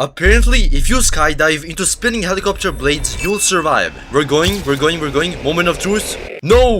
Apparently, if you skydive into spinning helicopter blades, you'll survive. We're going. Moment of truth. No!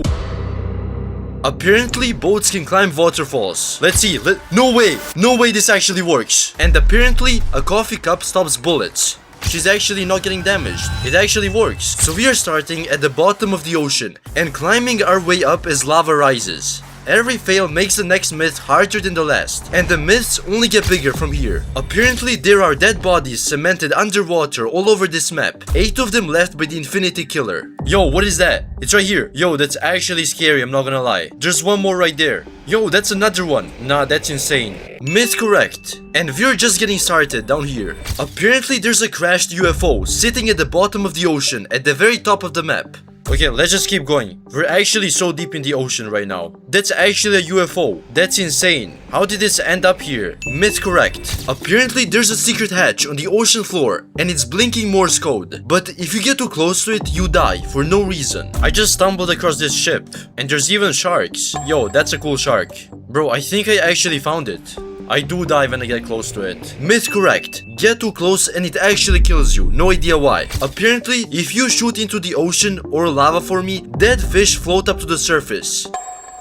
Apparently, boats can climb waterfalls. Let's see. No way this actually works. And apparently, a coffee cup stops bullets. She's actually not getting damaged. It actually works. So we are starting at the bottom of the ocean and climbing our way up as lava rises. Every fail makes the next myth harder than the last, and the myths only get bigger from here. Apparently there are dead bodies cemented underwater all over this map, 8 of them left by the Infinity Killer. Yo, what is that? It's right here. Yo, that's actually scary, I'm not gonna lie. There's one more right there. Yo, that's another one. Nah, that's insane. Myth correct. And we're just getting started down here. Apparently there's a crashed UFO sitting at the bottom of the ocean at the very top of the map. Okay, let's just keep going. We're actually so deep in the ocean right now. That's actually a UFO. That's insane. How did this end up here? Myth correct. Apparently there's a secret hatch on the ocean floor and it's blinking Morse code. But if you get too close to it, you die for no reason. I just stumbled across this ship and there's even sharks. Yo, that's a cool shark. Bro, I think I actually found it. I do die when I get close to it. Myth correct. Get too close and it actually kills you. No idea why. Apparently, if you shoot into the ocean or lava for me, dead fish float up to the surface.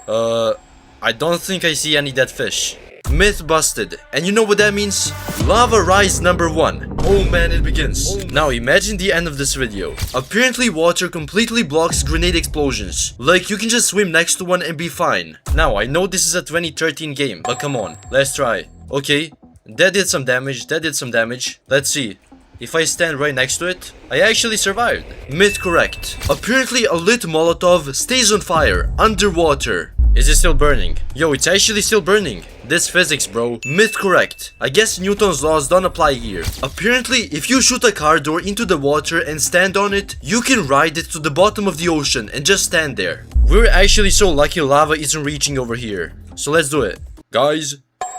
I don't think I see any dead fish. Myth busted. And you know what that means? Lava rise number 1. Oh man, it begins. Now imagine the end of this video. Apparently water completely blocks grenade explosions. Like you can just swim next to one and be fine. Now I know this is a 2013 game, but come on, let's try. Okay, that did some damage. Let's see. If I stand right next to it, I actually survived. Myth correct. Apparently a lit Molotov stays on fire underwater. Is it still burning? Yo, it's actually still burning. This physics, bro. Myth correct. I guess Newton's laws don't apply here. Apparently, if you shoot a car door into the water and stand on it, you can ride it to the bottom of the ocean and just stand there. We're actually so lucky lava isn't reaching over here. So let's do it. Guys,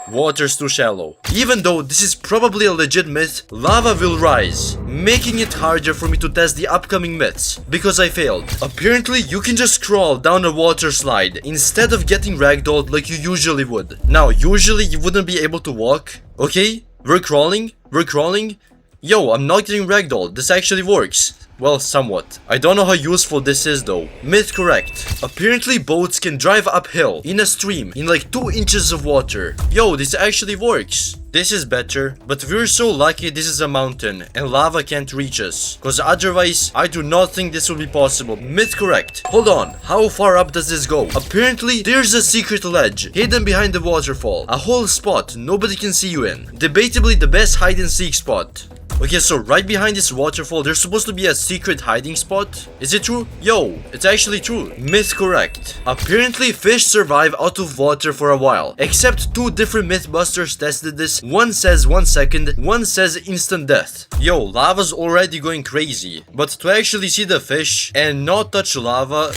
water's too shallow. Even though this is probably a legit myth, lava will rise, making it harder for me to test the upcoming myths, because I failed. Apparently, you can just crawl down a water slide instead of getting ragdolled like you usually would. Now, usually you wouldn't be able to walk. Okay, we're crawling. Yo, I'm not getting ragdolled. This actually works. Well, somewhat. I don't know how useful this is though. Myth correct. Apparently boats can drive uphill in a stream in like 2 inches of water. Yo, this actually works. This is better, but we're so lucky this is a mountain and lava can't reach us. Cause otherwise, I do not think this will be possible. Myth correct. Hold on, how far up does this go? Apparently, there's a secret ledge hidden behind the waterfall. A whole spot nobody can see you in. Debatably the best hide and seek spot. Okay, so right behind this waterfall, there's supposed to be a secret hiding spot. Is it true? Yo, it's actually true. Myth correct. Apparently, fish survive out of water for a while. Except 2 different mythbusters tested this. One says 1 second, one says instant death. Yo, lava's already going crazy. But to actually see the fish and not touch lava...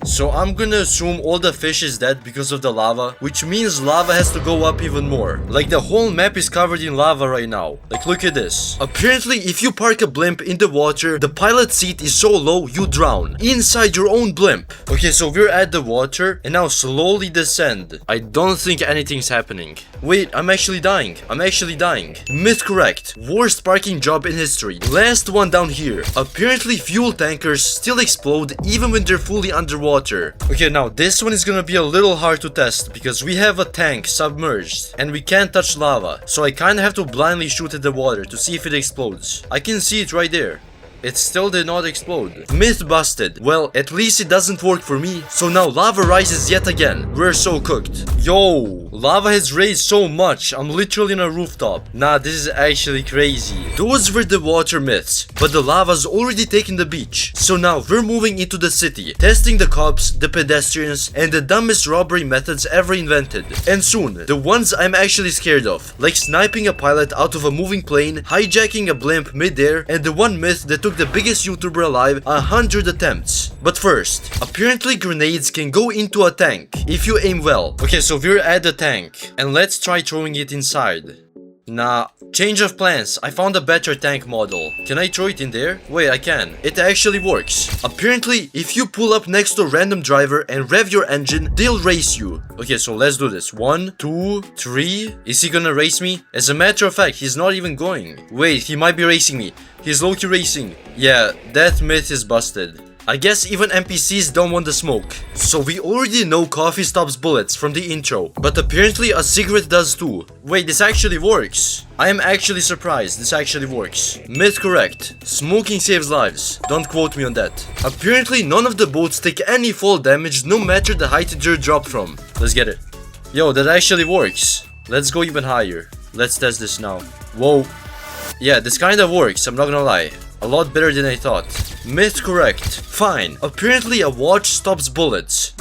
So I'm gonna assume all the fish is dead because of the lava, which means lava has to go up even more. Like the whole map is covered in lava right now. Like look at this. Apparently if you park a blimp in the water, the pilot seat is so low you drown. Inside your own blimp. Okay, so we're at the water and now slowly descend. I don't think anything's happening. Wait, I'm actually dying. Myth correct. Worst parking job in history. Last one down here. Apparently fuel tankers still explode even when they're fully underwater. Okay, now this one is gonna be a little hard to test because we have a tank submerged and we can't touch lava. So I kinda have to blindly shoot at the water to see if it explodes. I can see it right there. It still did not explode. Myth busted. Well, at least it doesn't work for me. So now lava rises yet again. We're so cooked. Yo, lava has raised so much. I'm literally on a rooftop. Nah, this is actually crazy. Those were the water myths, but the lava's already taken the beach. So now we're moving into the city, testing the cops, the pedestrians, and the dumbest robbery methods ever invented. And soon, the ones I'm actually scared of, like sniping a pilot out of a moving plane, hijacking a blimp mid-air, and the one myth that took the biggest YouTuber alive 100 attempts. But first, apparently grenades can go into a tank if you aim well. Okay, so we're at the tank and let's try throwing it inside. Nah, change of plans. I found a better tank model. Can I throw it in there? Wait, I can. It actually works. Apparently, if you pull up next to a random driver and rev your engine, they'll race you. Okay, so let's do this. 1, 2, 3. Is he gonna race me? As a matter of fact, he's not even going. Wait, he might be racing me. He's low-key racing. Yeah, that myth is busted. I guess even NPCs don't want the smoke. So we already know coffee stops bullets from the intro, but apparently a cigarette does too. Wait, this actually works. I am actually surprised this actually works. Myth correct. Smoking saves lives. Don't quote me on that. Apparently none of the boats take any fall damage no matter the height they're dropped from. Let's get it. Yo, that actually works. Let's go even higher. Let's test this now. Whoa. Yeah, this kind of works, I'm not gonna lie. A lot better than I thought. Myth correct. Fine. Apparently a watch stops bullets.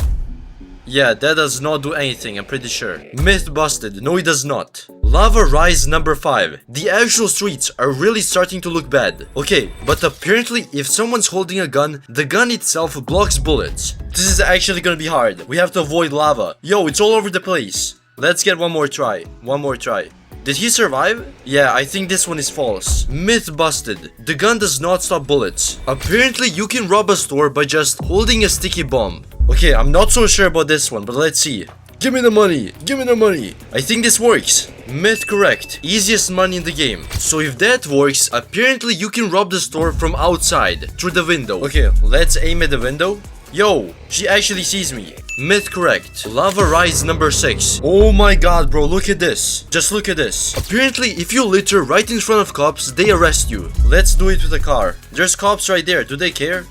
Yeah, that does not do anything, I'm pretty sure. Myth busted. No, it does not. Lava rise number 5. The actual streets are really starting to look bad. Okay, but apparently if someone's holding a gun, the gun itself blocks bullets. This is actually gonna be hard. We have to avoid lava. Yo, it's all over the place. Let's get one more try. One more try. Did he survive? Yeah, I think this one is false. Myth busted. The gun does not stop bullets. Apparently you can rob a store by just holding a sticky bomb. Okay, I'm not so sure about this one, but let's see. Give me the money. Give me the money. I think this works. Myth correct. Easiest money in the game. So if that works, apparently you can rob the store from outside, through the window. Okay, let's aim at the window. Yo, she actually sees me. Myth correct. Lava rise number 6. Oh my god, bro, look at this. Just look at this. Apparently, if you litter right in front of cops, they arrest you. Let's do it with a car. There's cops right there. Do they care?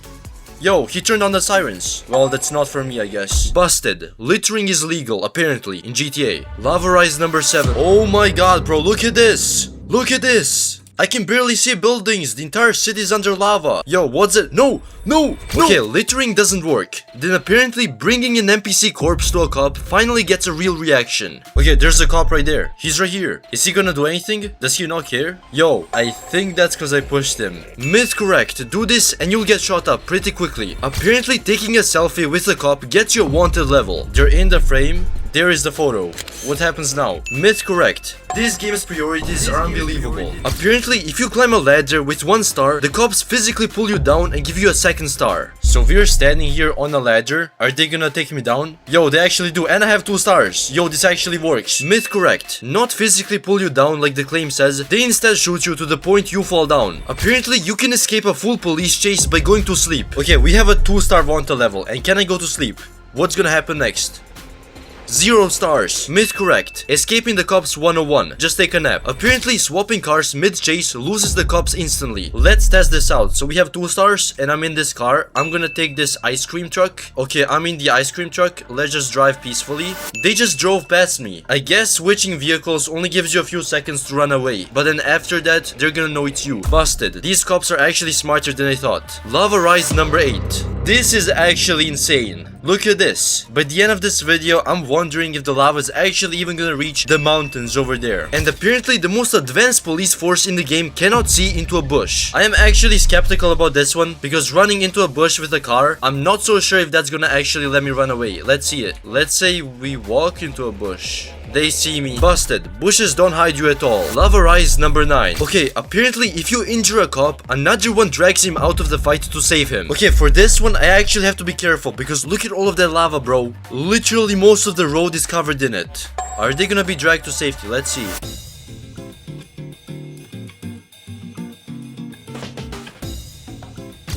Yo, he turned on the sirens. Well, that's not for me, I guess. Busted. Littering is legal, apparently, in GTA. Lava rise number 7. Oh my god, bro, look at this. Look at this. I can barely see buildings. The entire city is under lava. Yo, what's it? No, no, no. Okay, littering doesn't work. Then apparently bringing an NPC corpse to a cop finally gets a real reaction. Okay, there's a cop right there. He's right here. Is he gonna do anything? Does he not care? Yo, I think that's because I pushed him. Myth correct. Do this and you'll get shot up pretty quickly. Apparently taking a selfie with a cop gets you a wanted level. They're in the frame. There is the photo. What happens now? Myth correct. This game's priorities are unbelievable. Apparently, if you climb a ladder with 1 star, the cops physically pull you down and give you a 2nd star. So we're standing here on a ladder. Are they gonna take me down? Yo, they actually do. And I have 2 stars. Yo, this actually works. Myth correct. Not physically pull you down like the claim says. They instead shoot you to the point you fall down. Apparently, you can escape a full police chase by going to sleep. Okay, we have a 2-star wanted level. And can I go to sleep? What's gonna happen next? 0 stars. Myth correct. Escaping the cops 101. Just take a nap. Apparently swapping cars mid-chase loses the cops instantly. Let's test this out. So we have 2 stars and I'm in this car. I'm gonna take this ice cream truck. Okay, I'm in the ice cream truck. Let's just drive peacefully. They just drove past me. I guess switching vehicles only gives you a few seconds to run away. But then after that, they're gonna know it's you. Busted. These cops are actually smarter than I thought. Lava rise number 8. This is actually insane. Look at this. By the end of this video, I'm wondering if the lava is actually even gonna reach the mountains over there. And apparently the most advanced police force in the game cannot see into a bush. I am actually skeptical about this one because running into a bush with a car, I'm not so sure if that's gonna actually let me run away. Let's see it. Let's say we walk into a bush. They see me. Busted. Bushes don't hide you at all. Lava rise number 9. Okay, apparently if you injure a cop, another one drags him out of the fight to save him. Okay, for this one, I actually have to be careful because look at all of that lava, bro. Literally most of the road is covered in it. Are they gonna be dragged to safety? Let's see.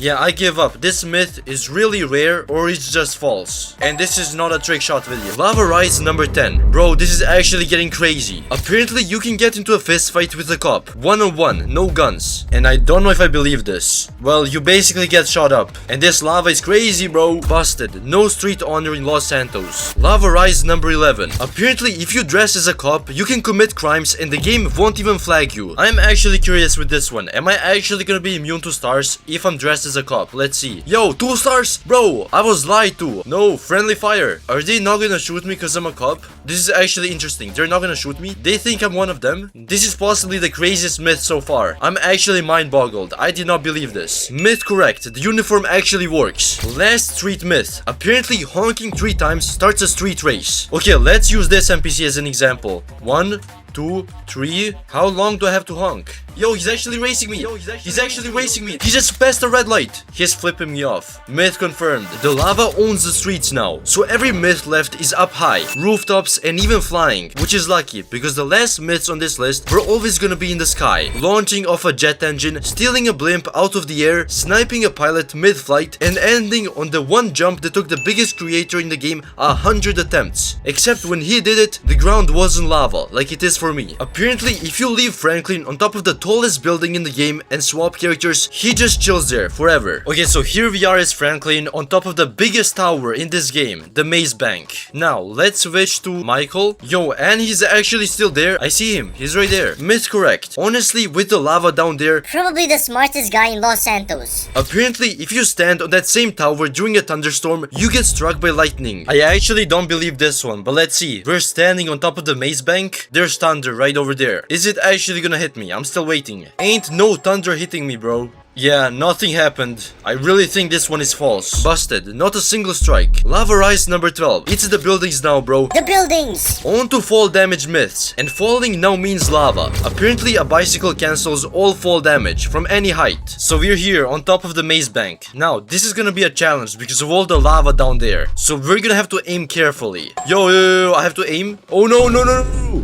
Yeah, I give up. This myth is really rare or it's just false. And this is not a trick shot video. Lava rise number 10. Bro, this is actually getting crazy. Apparently you can get into a fist fight with a cop. 1-on-1, no guns. And I don't know if I believe this. Well, you basically get shot up. And this lava is crazy, bro. Busted. No street honor in Los Santos. Lava rise number 11. Apparently if you dress as a cop, you can commit crimes and the game won't even flag you. I'm actually curious with this one. Am I actually gonna be immune to stars if I'm dressed as a cop? Let's see. Yo, 2 stars? Bro, I was lied to. No, friendly fire. Are they not gonna shoot me because I'm a cop? This is actually interesting. They're not gonna shoot me? They think I'm one of them? This is possibly the craziest myth so far. I'm actually mind boggled. I did not believe this. Myth correct. The uniform actually works. Last street myth. Apparently honking 3 times starts a street race. Okay, let's use this NPC as an example. 1, 2, 3. How long do I have to honk? Yo, he's actually racing me. He's actually racing me. He just passed the red light. He's flipping me off. Myth confirmed. The lava owns the streets now. So every myth left is up high, rooftops, and even flying. Which is lucky, because the last myths on this list were always gonna be in the sky. Launching off a jet engine, stealing a blimp out of the air, sniping a pilot mid-flight, and ending on the one jump that took the biggest creator in the game 100 attempts. Except when he did it, the ground wasn't lava, like it is for me. Apparently, if you leave Franklin on top of the tallest building in the game and swap characters, he just chills there forever. Okay, so here we are as Franklin on top of the biggest tower in this game, the Maze Bank. Now, let's switch to Michael. Yo, and he's actually still there. I see him. He's right there. Myth correct. Honestly, with the lava down there, probably the smartest guy in Los Santos. Apparently, if you stand on that same tower during a thunderstorm, you get struck by lightning. I actually don't believe this one, but let's see. We're standing on top of the Maze Bank. There's thunder right over there. Is it actually gonna hit me? I'm still waiting. Ain't no thunder hitting me, bro. Yeah, nothing happened. I really think this one is false. Busted. Not a single strike. Lava Rise number 12. It's the buildings now, bro. The buildings! On to fall damage myths. And falling now means lava. Apparently, a bicycle cancels all fall damage from any height. So we're here on top of the Maze Bank. Now, this is gonna be a challenge because of all the lava down there. So we're gonna have to aim carefully. Yo, I have to aim? Oh, no.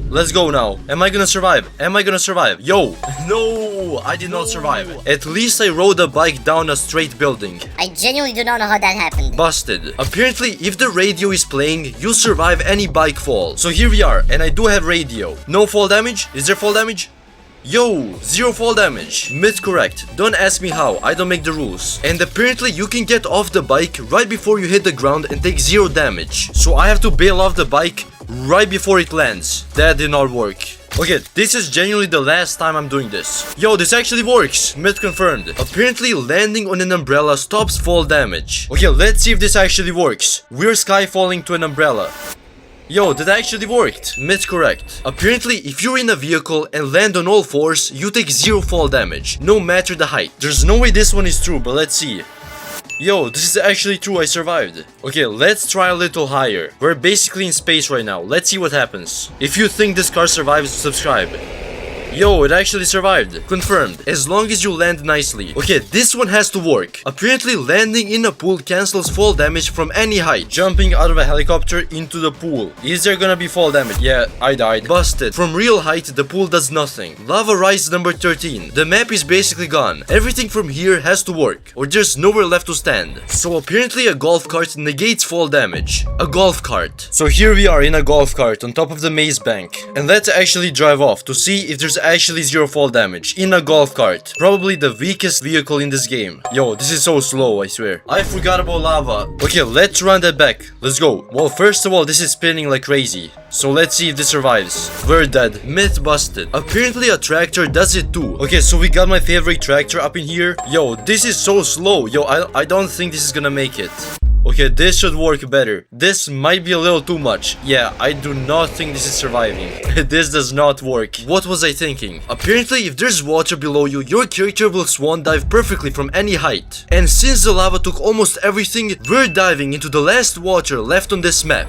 Let's go now. Am I gonna survive? Am I gonna survive? Yo. No, I did not survive. At least I rode a bike down a straight building. I genuinely do not know how that happened. Busted. Apparently, if the radio is playing, you survive any bike fall. So here we are, and I do have radio. No fall damage? Is there fall damage? Yo, 0 fall damage. Myth correct. Don't ask me how, I don't make the rules. And apparently you can get off the bike right before you hit the ground and take 0 damage. So I have to bail off the bike right before it lands. That did not work. Okay, this is genuinely the last time I'm doing this. Yo, this actually works. Myth confirmed. Apparently, landing on an umbrella stops fall damage. Okay, let's see if this actually works. We're skyfalling to an umbrella. Yo, that actually worked. Myth correct. Apparently, if you're in a vehicle and land on all fours, you take 0 fall damage, no matter the height. There's no way this one is true, but let's see. Yo, this is actually true, I survived. Okay, let's try a little higher. We're basically in space right now. Let's see what happens. If you think this car survives, subscribe. Yo, it actually survived. Confirmed. As long as you land nicely. Okay, this one has to work. Apparently, landing in a pool cancels fall damage from any height. Jumping out of a helicopter into the pool. Is there gonna be fall damage? Yeah, I died. Busted. From real height, the pool does nothing. Lava Rise number 13. The map is basically gone. Everything from here has to work, or there's nowhere left to stand. So apparently a golf cart negates fall damage. A golf cart. So here we are in a golf cart on top of the Maze Bank. And let's actually drive off to see if there's actually 0 fall damage in a golf cart. Probably the weakest vehicle in this game. Yo, this is so slow, I swear. I forgot about lava. Okay, let's run that back. Let's go. Well, first of all, this is spinning like crazy. So let's see if this survives. We're dead. Myth busted. Apparently a tractor does it too. Okay, so we got my favorite tractor up in here. Yo, this is so slow. Yo, I don't think this is gonna make it. Okay, this should work better. This might be a little too much. Yeah, I do not think this is surviving. This does not work. What was I thinking? Apparently, if there's water below you, your character will swan dive perfectly from any height. And since the lava took almost everything, we're diving into the last water left on this map.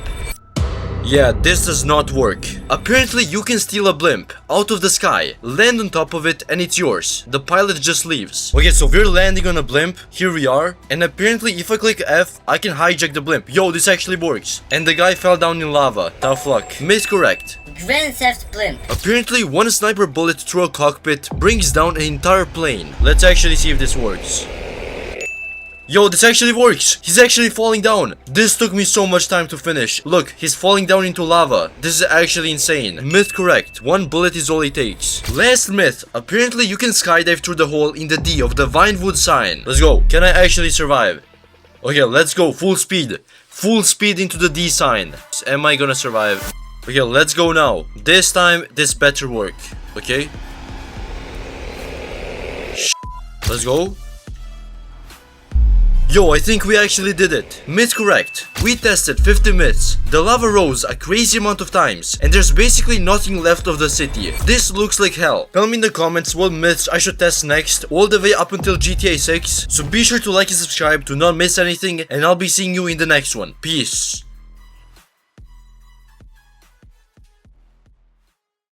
Yeah, this does not work. Apparently, you can steal a blimp out of the sky, land on top of it, and it's yours. The pilot just leaves. Okay, so we're landing on a blimp. Here we are. And apparently, if I click F, I can hijack the blimp. Yo, this actually works. And the guy fell down in lava. Tough luck. Myth correct. Grand Theft Blimp. Apparently, one sniper bullet through a cockpit brings down an entire plane. Let's actually see if this works. Yo, this actually works! He's actually falling down! This took me so much time to finish. Look, he's falling down into lava. This is actually insane. Myth correct. 1 bullet is all it takes. Last myth. Apparently you can skydive through the hole in the D of the Vinewood sign. Let's go. Can I actually survive? Okay, let's go. Full speed. Full speed into the D sign. Am I gonna survive? Okay, let's go now. This time, this better work. Okay? Let's go. Yo, I think we actually did it. Myth correct. We tested 50 myths. The lava rose a crazy amount of times, and there's basically nothing left of the city. This looks like hell. Tell me in the comments what myths I should test next, all the way up until GTA 6. So be sure to like and subscribe to not miss anything, and I'll be seeing you in the next one. Peace.